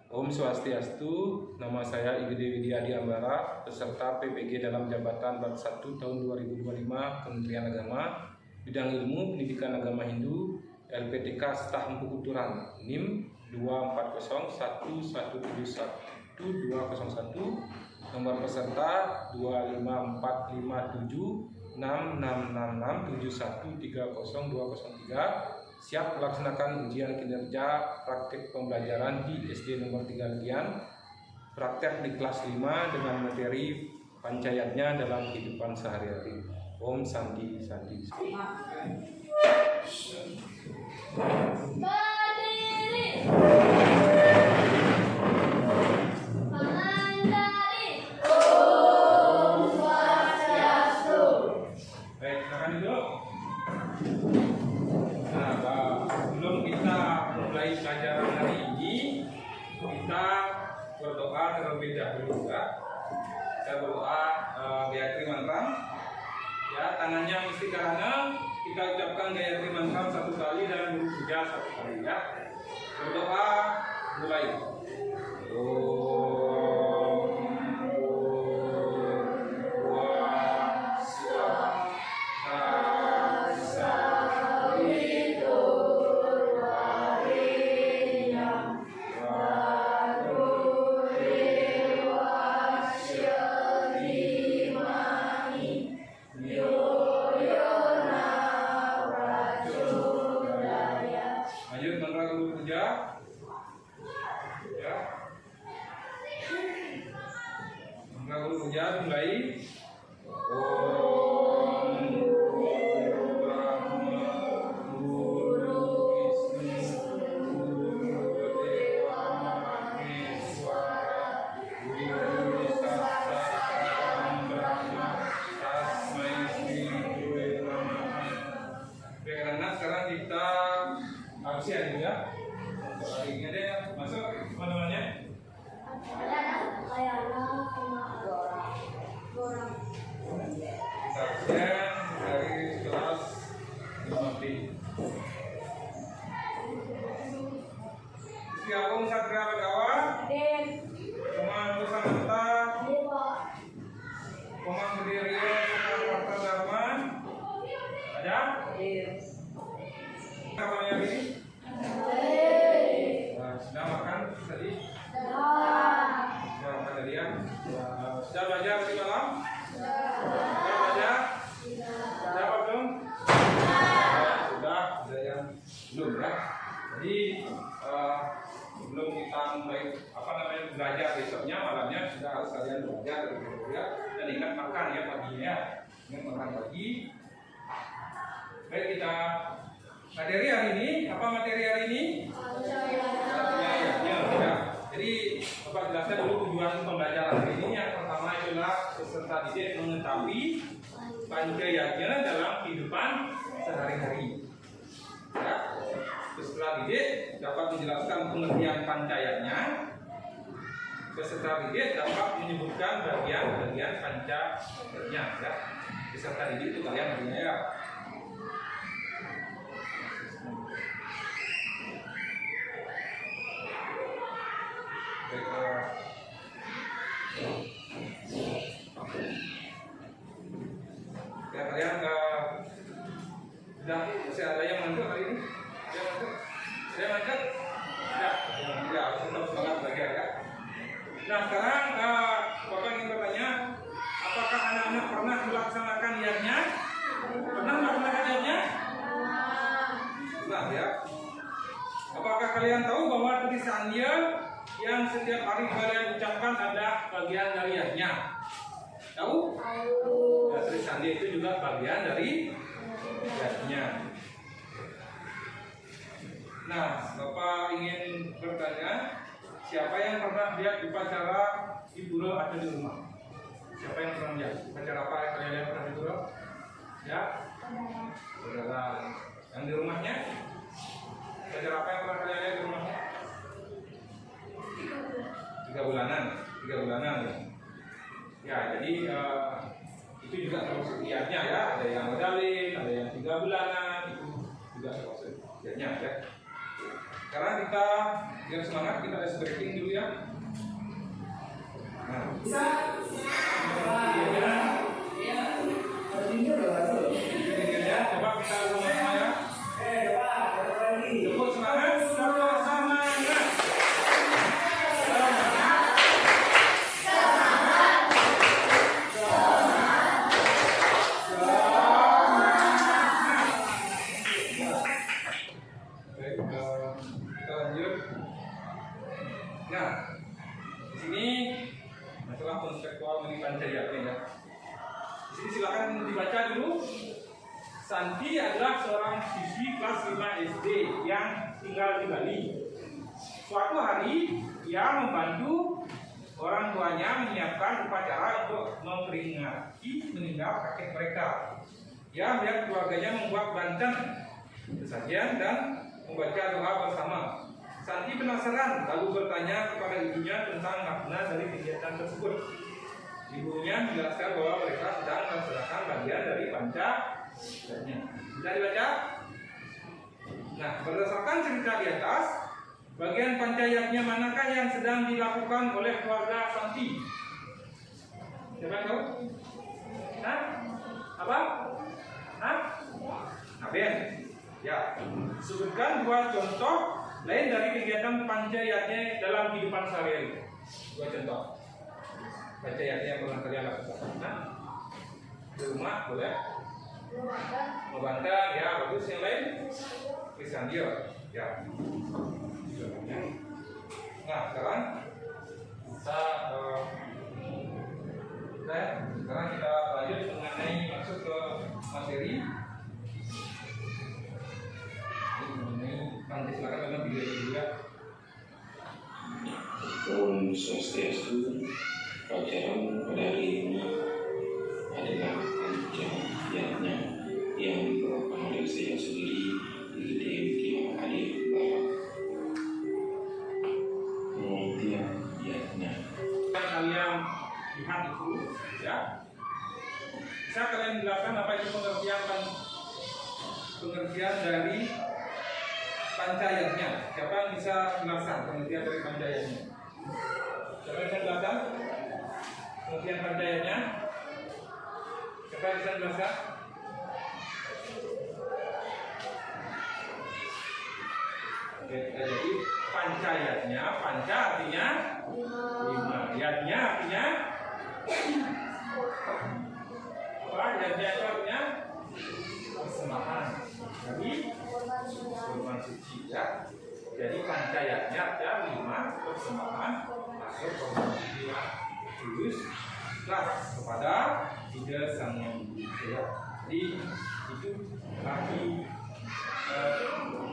Om Swastiastu, nama saya Igede Widiadi Ambara, peserta PPG dalam jabatan Bab 1 tahun 2025 Kementerian Agama, bidang ilmu pendidikan agama Hindu, LPTK Staf Empu Kulturan, NIM 24171171201, nomor peserta 254576666713023, siap melaksanakan ujian kinerja praktik pembelajaran di SD nomor 3 Legian, praktek di kelas 5 dengan materi pancayatnya dalam kehidupan sehari-hari. Om Santi Santi. Baik, silakan duduk. Sebelum kita mulai pelajaran hari ini, kita berdoa terlebih dahulu ya. Kita berdoa Gayatri Mantra. Ya, tangannya mesti karena kita ucapkan Gayatri Mantra 1 kali dan Guru Puja 1 kali ya. Berdoa mulai. Sebelum kita mulai belajar besoknya, malamnya sudah harus kalian belajar ya. Dan ingat makan ya paginya ya. Ingat makan pagi. Baik, kita materi hari ini, apa materi hari ini? Ya. Jadi Bapak jelaskan dulu tujuan pembelajaran hari ini. Yang pertama adalah peserta didik mengetahui pancayatnya dalam kehidupan sehari-hari. Ya. Peserta didik dapat menjelaskan pengertian pancayatnya. Peserta didik dapat menyebutkan bagian-bagian pancayatnya. Ya. Peserta didik itu kalian artinya ya. Ya, kalian sudah masih ada yang ngantuk hari ini? Saya ngajak, ya, harus tetap semangat belajar ya. Nah, sekarang Bapak ingin bertanya, apakah anak-anak pernah melaksanakan niatnya? Pernah melaksanakan niatnya? Pernah ya. Apakah kalian tahu bahwa tulisan dia yang setiap hari kalian ucapkan ada bagian dari niatnya? Tahu? Ya, tulisan dia itu juga bagian dari niatnya. Nah, Bapak ingin bertanya, siapa yang pernah lihat upacara di pura atau di rumah? Siapa yang pernah lihat upacara apa yang kalian lihat pernah di pura? Ya, saudara. Yang di rumahnya? Upacara apa yang pernah kalian lihat di rumahnya? 3 bulanan ya. Ya, jadi itu juga termasuk niatnya ya. Ada yang medalin, ada yang 3 bulanan, itu juga termasuk niatnya ya. Sekarang kita biar semangat, kita ice breaking dulu ya. Nah, coba kita sama-sama ya. Tepuk semangat, sama-sama. Kita lanjut. Nah, di sini masalah konseptual mengenai Pancayatnya ya. Di sini silakan dibaca dulu. Santi adalah seorang siswi kelas 5 SD yang tinggal di Bali. Suatu hari ia membantu orang tuanya menyiapkan upacara untuk memperingati meninggal kakek mereka. Ia melihat keluarganya membuat banten, sesajian dan membaca doa bersama. Santi penasaran lalu bertanya kepada ibunya tentang makna dari kegiatan tersebut. Ibunya menjelaskan bahwa mereka sedang melaksanakan bagian dari Pancayatnya. Bisa dibaca? Nah, berdasarkan cerita di atas, bagian Pancayatnya manakah yang sedang dilakukan oleh keluarga Santi? Siapa yang tahu? Hah? Apa? Hah? Ben. Ya, sebutkan dua contoh lain dari kegiatan Pancayatnya dalam kehidupan sehari-hari. Dua contoh Pancayatnya yang pernah kalian lakukan. Nah, di rumah boleh. Membantan, ya bagus. Yang lain, tulisan dia, ya. Nah, sekarang kita lanjut mengenai masuk ke materi. Nanti silakan dengan video juga. Om Swastiastu. Pelajaran pada hari ini adalah Pancayatnya yang dibawakan oleh saya sendiri di Widya Adik Barat. Pancayatnya. Kalian lihat itu, ya. Bisa kalian jelaskan apa itu pengertian dari Pancayatnya? Siapa yang bisa jelaskan pengertian dari Pancayatnya? Siapa yang bisa jelaskan pengertian Pancayatnya? Siapa yang bisa jelaskan? Oke, jadi Pancayatnya, Panca artinya 5, Yatnya artinya apa? Yatnya itu artinya persembahan dari kurban suci ya. Jadi Pancayatnya ada 5 persembahan hasil kurban suci yang tulus ikhlas kepada Ida Sang Yang Widi ya. Jadi itu bagi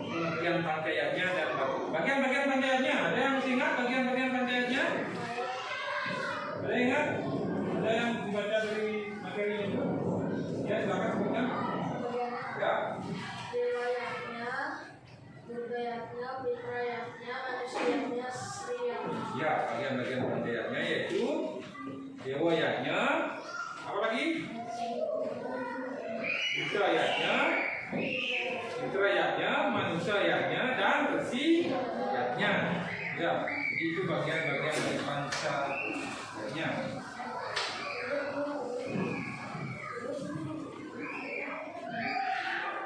pengertian Pancayatnya dan bagian-bagian Pancayatnya. Ada yang masih ingat bagian-bagian Pancayatnya? Ada yang ingat? Ada yang dibaca dari materi itu? Ya, silakan sebutkan. Ya. Dewayatnya, Durgayatnya, Witrayatnya, Manusiatnya, Sriyatnya. Ya, bagian-bagian Pancayatnya yaitu Dewayatnya, apa lagi? Witrayatnya, Manusiatnya, dan Resiyatnya. Ya, itu bagian-bagian dari Pancayatnya.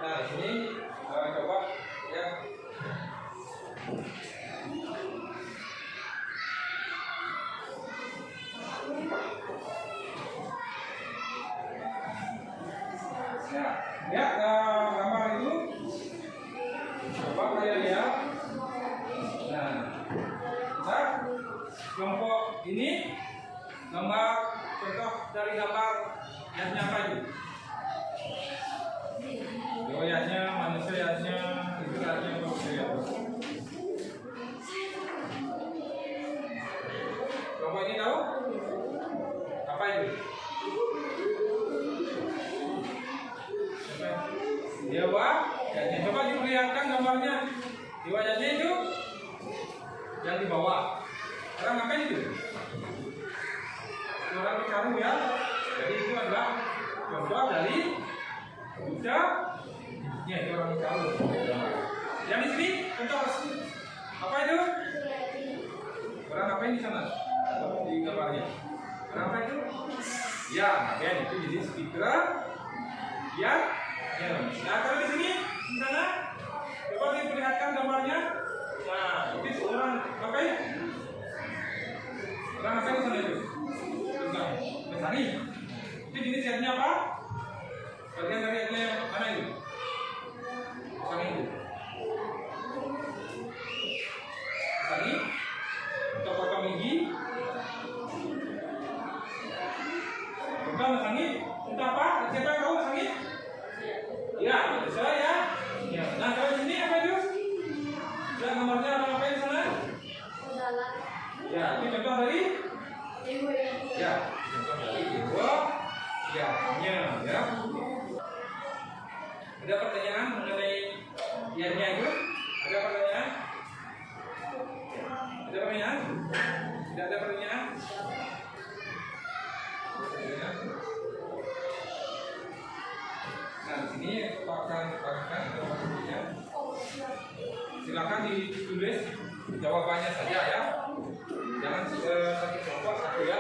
Nah, di sini coba ya. Ya, gambar itu coba kalian lihat. Nah, kita kelompok ini gambar contoh dari gambar yatnya apa itu? Dewayatnya, manusiatnya, Witrayatnya, kelompok ini tahu apa itu? Dewa, coba diperlihatkan gambarnya. Dewayatnya itu yang di bawah. Sekarang ngapain itu? Orang bicara ya. Jadi itu adalah contoh dari Buddha. Ya, itu orang bicara. Yang di sini contoh Apa itu? Orang ngapain di sana? Di gambarnya. Orang apa itu? Ya, ya itu jadi speaker. Ya. Nah, kalau di sini, di sana, coba diperlihatkan gambarnya. Nah, itu orang ngapain? Orang ngapain di sana itu? Petani. Itu jenis headnya apa? Bagian dari headnya mana itu? Petani itu. Petani. Atau potong gigi. Bukan petani. Itu apa? Siapa yang tahu petani? Ya, saya ya. Ya. Nah, kalau ini apa itu? Ya, gambarnya apa ngapain di sana? Ya, ini contoh dari? Ya, contoh dari ibu. Ya, ya. Ada pertanyaan mengenai ianya itu? Ada pertanyaan? Ada pertanyaan? Tidak ada pertanyaan? Nah, di sini Pak akan bagikan informasinya. Silakan ditulis jawabannya saja ya. Jangan satu kelompok satu ya.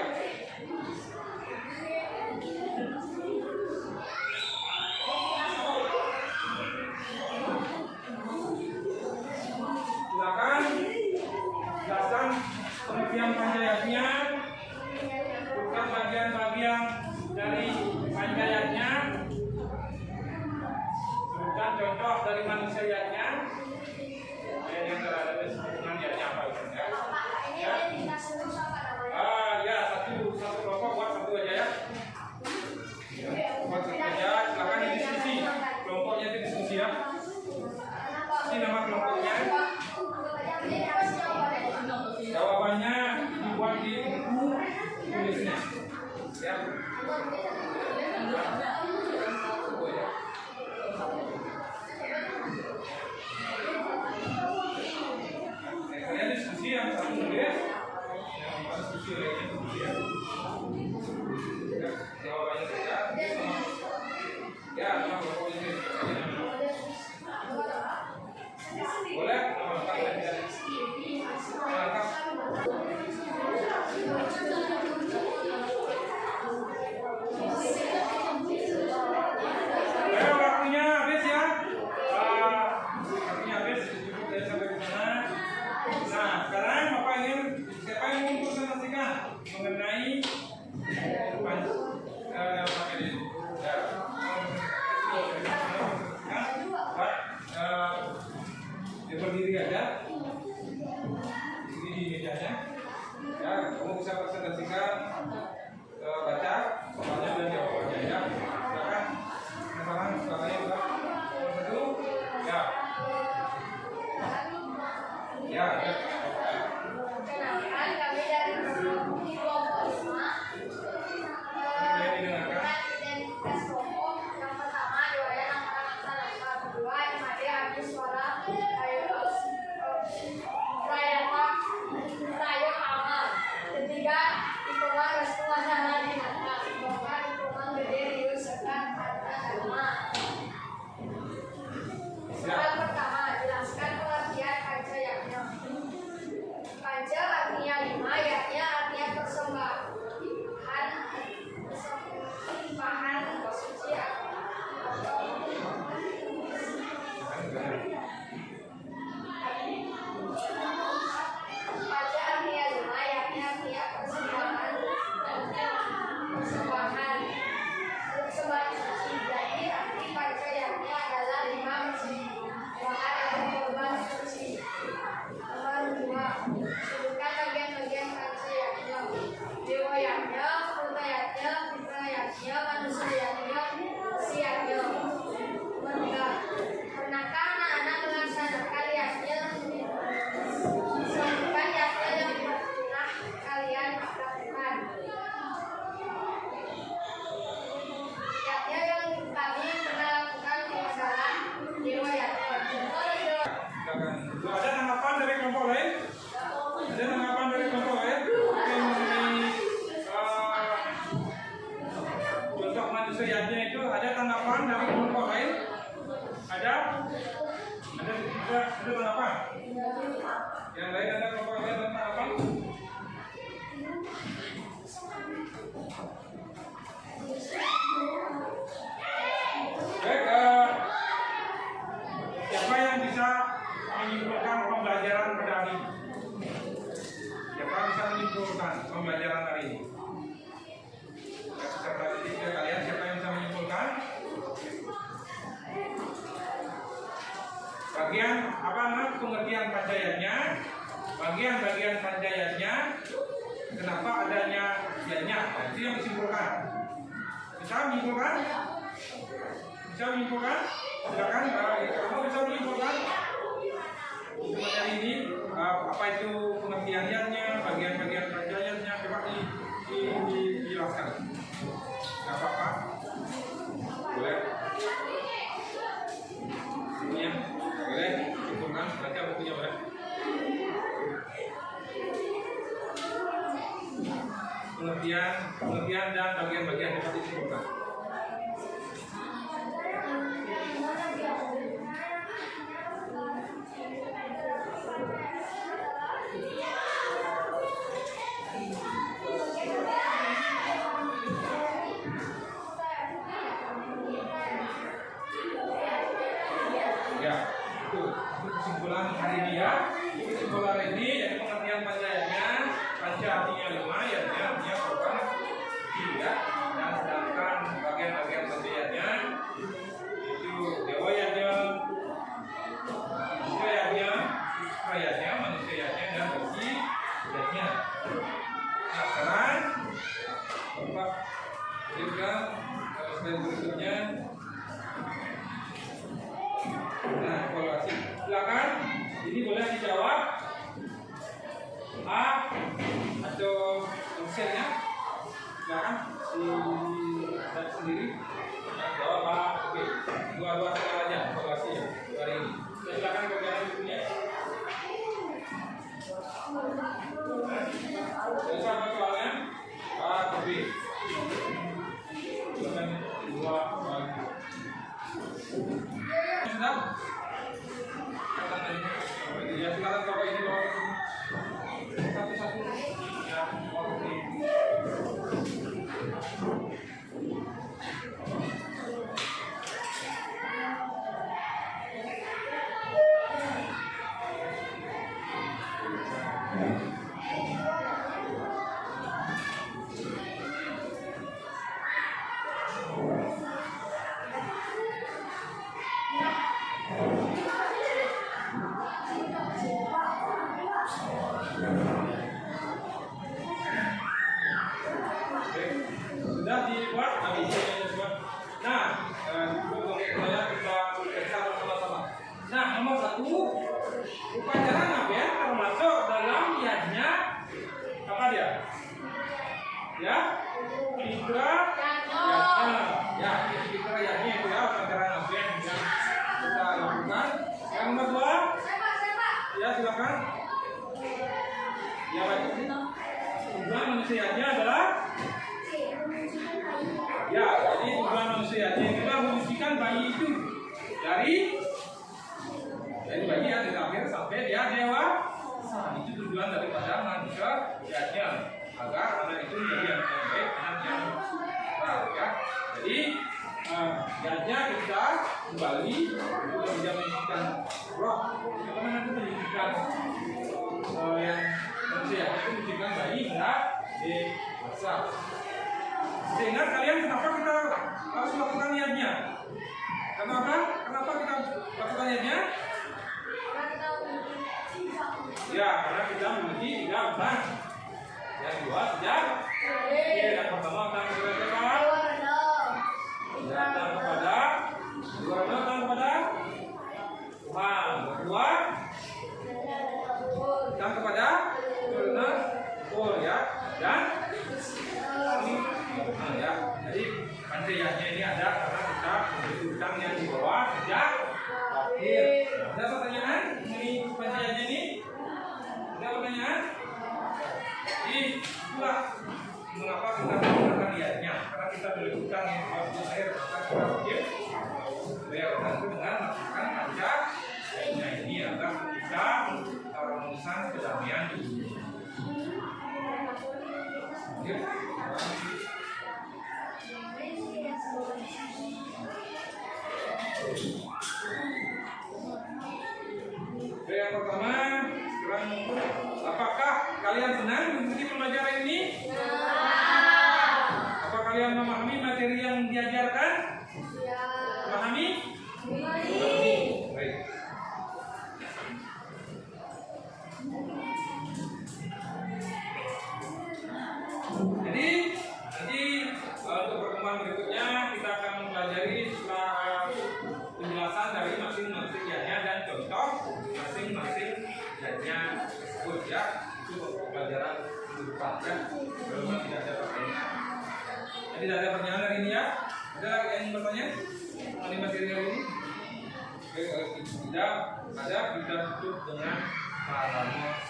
Silakan jelaskan pengertian panjayatnya, bukan bagian-bagian dari panjayatnya, bukan contoh dari manusianya. Yang terhadap hubungan yatnya apa itu ya? Ya. Ya, satu kelompok buat satu aja ya. Buat satu aja, silakan diskusi. Kelompoknya itu diskusi ya. Ini nama kelompoknya. Jawabannya dibuat di buku tulisnya. Ya. Kalian diskusi yang satu tulis, yang diskusi lainnya tulis ya. Jawabannya saja. Ya, nama kelompok ini. Boleh? Nama lengkap dan tidak lengkap. Waktunya habis ya. Waktunya habis. Cukup dari sampai di sana. Nah, sekarang Bapak ingin siapa yang ingin presentasikan mengenai berdiri aja ini di mejanya ya, kamu bisa presentasikan baca soalnya dan jawabannya ya. Silakan soalnya udah satu ya ya ya. Kenalkan kami dari kelompok 5. Identitas kelompok yang pertama doyan anak-anak, kedua Imade Abdi Suara Raya Amal, ketiga Ikomang Restu Wahana Dinata, keempat Ikomang Gede Rius serta Harta Dharma. Soal pertama, jelaskan pengertian pancayatnya. Panca artinya 5, yaknya artinya persembahan, suci atau Panca artinya 5, yaknya artinya persembahan suci. Jadi arti pancayatnya adalah 5 persembahan atau korban suci. Nomor 2, sebutkan bagian-bagian pancayatnya. Dewayatnya, putayatnya, fitrayatnya, manusiayatnya, siatnya. Nomor 3, pernahkah anak-anak melaksanakan yatnya? Sebutkan yatnya yang pernah kalian lakukan. Yatnya yang kami pernah lakukan adalah dewayatnya. Ada tanggapan dari kelompok lain? Ada tanggapan dari kelompok lain? Yang mengenai contoh manusianya itu ada tanggapan dari kelompok lain? Ada tanggapan? Lain ada kelompok lain tentang apa? Baik, siapa yang bisa menyimpulkan pembelajaran pada hari ini? Siapa yang bisa menyimpulkan pembelajaran hari ini? Peserta didik kalian, siapa yang bisa menyimpulkan? Bagian apa namanya pengertian panjayanya? Bagian-bagian panjayanya, kenapa adanya ya-nya? Nah, itu yang disimpulkan. Bisa menyimpulkan? Bisa menyimpulkan? Silakan, kamu bisa menyimpulkan untuk materi ini apa itu pengertiannya, bagian-bagian panjayanya, coba dijelaskan. Gak apa-apa, boleh. Bukunya boleh, simpulkan, baca bukunya boleh. Pengertian dan bagian-bagian dapat disimpulkan. Ya, itu kesimpulan hari ini ya. Kesimpulan hari ini jadi pengertian panjanya, panca artinya 5, ya artinya bukan 3, dan sedangkan bagian-bagian panjanya itu dewayanya, manusianya, kayanya, manusianya, dan bagi-bagiannya. Nah sekarang Bapak berikan slide berikutnya. Nah, evaluasi. Silakan. Ini boleh dijawab A atau C-nya. Silakan di sendiri. Nah, jawab A, B. Dua-dua soal aja evaluasi ya hari ini. Silakan bagian bukunya. Jadi sama soalnya A atau B. Silakan dua soal. Sudah? Ya silakan bapak ini bawa ke sini. Satu-satu. Ya, bawa ke sini. Sudah dibuat, habis dibuat. Nah, saya kita bersama-sama. Nah, nomor 1, upacara ngaben termasuk dalam yadnya apa dia? Ya, fitra yadnya. Ya, fitra yadnya itu ya upacara ngaben yang kita lakukan. Yang nomor 2, ya silakan. Ya baik. Tujuan manusianya adalah ya, jadi tujuan manusianya adalah menyucikan bayi itu dari bayi yang dilahir sampai dia dewasa. Itu tujuan daripada manusianya, agar anak itu menjadi anak yang baik, anak yang baik ya. Jadi yadnya kita kembali untuk bisa menyucikan roh. Bagaimana itu menyucikan yang manusia itu menyucikan bayi hingga dewasa. Sehingga kalian kenapa kita harus melakukan niatnya? Kenapa? Kenapa kita lakukan niatnya? Ya, karena kita memiliki 3 urutan. Yang kedua sejak yang pertama tentang kepada datang kepada Tuhan. Kedua datang kepada Tuhan ya. Dan ini ya, jadi panjayanya ini ada karena kita memiliki utang yang di bawah sejak lahir. Ada pertanyaan mengenai panjayanya ini? Ada pertanyaan? Itulah mengapa kita melakukan niatnya, karena kita memiliki utang yang di bawah sejak lahir, maka kita wajib bayar utang itu dengan melakukan panjayanya ini agar kita harmonisan kedamaian pertanian dulu. Oke. Oke, yang pertama, sekarang apakah kalian senang mengikuti pembelajaran ini? Apa kalian memahami materi yang diajarkan? Memahami? Baik. Jadi nanti untuk pertemuan berikutnya kita akan mempelajari setelah penjelasan dari masing-masing yanya dan contoh masing-masing yanya tersebut ya. Itu pelajaran berikutnya. Kalau tidak ada pertanyaan. Jadi tidak ada pertanyaan hari ini ya. Ada yang bertanya mengenai materi hari ini? Oke, kalau tidak ada, kita tutup dengan salam.